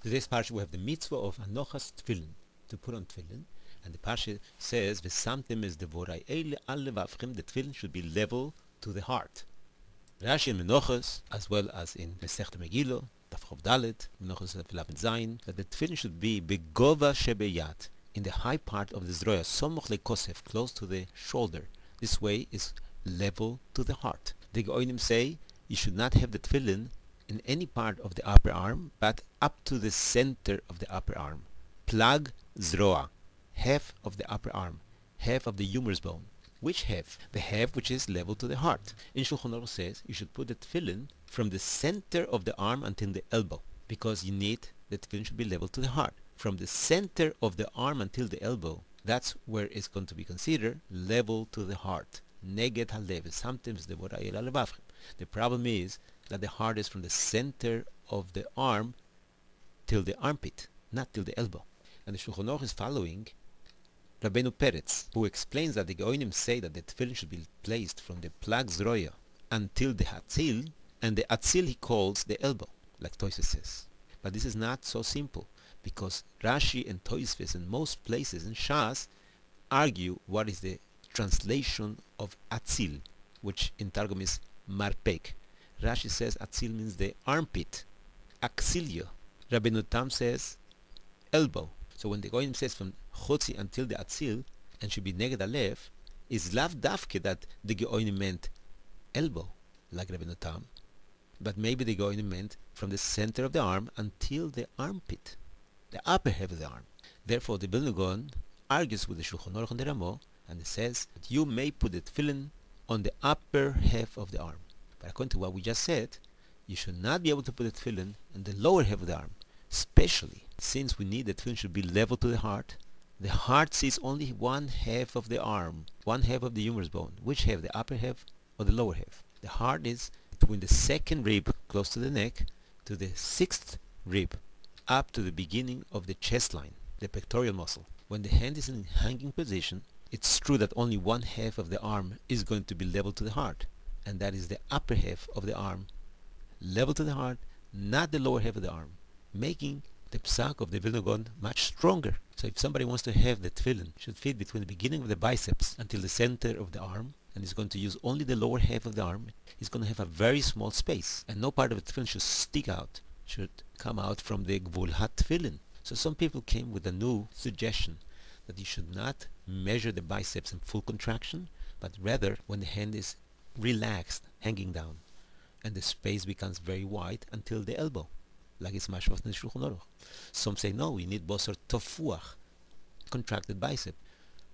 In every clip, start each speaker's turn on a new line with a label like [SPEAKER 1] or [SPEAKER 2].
[SPEAKER 1] Today's parsha we have the mitzvah of anochas tefillin, to put on tefillin, and the parsha says v'samtem es devorai eile al levavchem, the tefillin should be level to the heart. Rashi in Menachos, as well as in Masechta Megillah, Daf Chof Dalet, Menachos Lamed Zayin, that the tefillin should be begova shebeyat, in the high part of the zroya, somoch lekosef, close to the shoulder. This way is level to the heart. The Geonim say you should not have the tefillin in any part of the upper arm, but up to the center of the upper arm. Plag zroa, half of the upper arm, half of the humerus bone. Which half? The half which is level to the heart. In Shulchan Aruch says you should put the tefillin from the center of the arm until the elbow, because you need the tefillin should be level to the heart. From the center of the arm until the elbow, that's where it's going to be considered level to the heart. Neged halev, sometimes the vorayel alevavchem. The problem is that the heart is from the center of the arm till the armpit, not till the elbow. And the Shulchan Aruch is following Rabbeinu Peretz, who explains that the Geonim say that the tefillin should be placed from the plag zroya until the atzil, and the atzil he calls the elbow, like Toysves says. But this is not so simple, because Rashi and Toysves in most places in Shas argue what is the translation of atzil, which in Targum is marpek. Rashi says atzil means the armpit, axilio. Rabbeinu Tam says elbow. So when the Goyim says from chotzi until the atzil, and should be neged alev, is lav dafke that the Goyim meant elbow, like Rabbeinu Tam, but maybe the Goyim meant from the center of the arm until the armpit, the upper half of the arm. Therefore, the Vilna Gaon argues with the Shulchan Aruch and the Ramo, and it says that you may put the tefillin on the upper half of the arm. But according to what we just said, you should not be able to put the tefillin in the lower half of the arm, especially since we need the tefillin should be level to the heart. The heart sees only one half of the arm, one half of the humerus bone. Which half, the upper half or the lower half? The heart is between the second rib close to the neck to the sixth rib, up to the beginning of the chest line, the pectoral muscle. When the hand is in hanging position, it's true that only one half of the arm is going to be level to the heart, and that is the upper half of the arm, level to the heart, not the lower half of the arm, making the psak of the Vilna Gaon much stronger. So if somebody wants to have the tefillin, should fit between the beginning of the biceps until the center of the arm, and is going to use only the lower half of the arm, he's going to have a very small space, and no part of the tefillin should stick out, should come out from the gvul ha-tefillin. So some people came with a new suggestion that you should not measure the biceps in full contraction, but rather when the hand is relaxed, hanging down, and the space becomes very wide until the elbow, like it's mashmas in the Shulchan Aruch. Some say no, we need bosor tofuach, contracted bicep,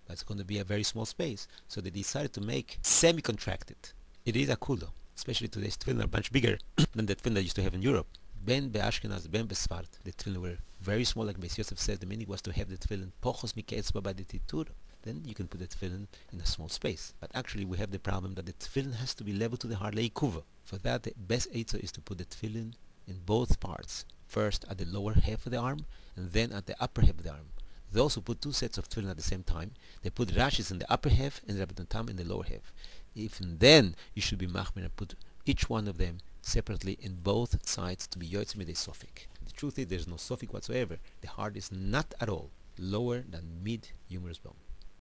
[SPEAKER 1] but it's going to be a very small space. So they decided to make semi-contracted. It is a kulo, especially today's tefillin are much bigger than the tefillin I used to have in Europe. Ben be'Ashkenaz, ben be'Sfard, the tefillin were very small, like Beis Yosef says. The meaning was to have the tefillin pochos miketzba by the titur. Then you can put the tefillin in a small space. But actually we have the problem that the tefillin has to be level to the heart, leikuva. For that, the best eitzah is to put the tefillin in both parts. First at the lower half of the arm, and then at the upper half of the arm. Those who put two sets of tefillin at the same time, they put rashis in the upper half and Rabbeinu Tam in the lower half. Even then, you should be machmir and put each one of them separately in both sides to be yotze midei sofik. The truth is, there's no sofik whatsoever. The heart is not at all lower than mid humerus bone.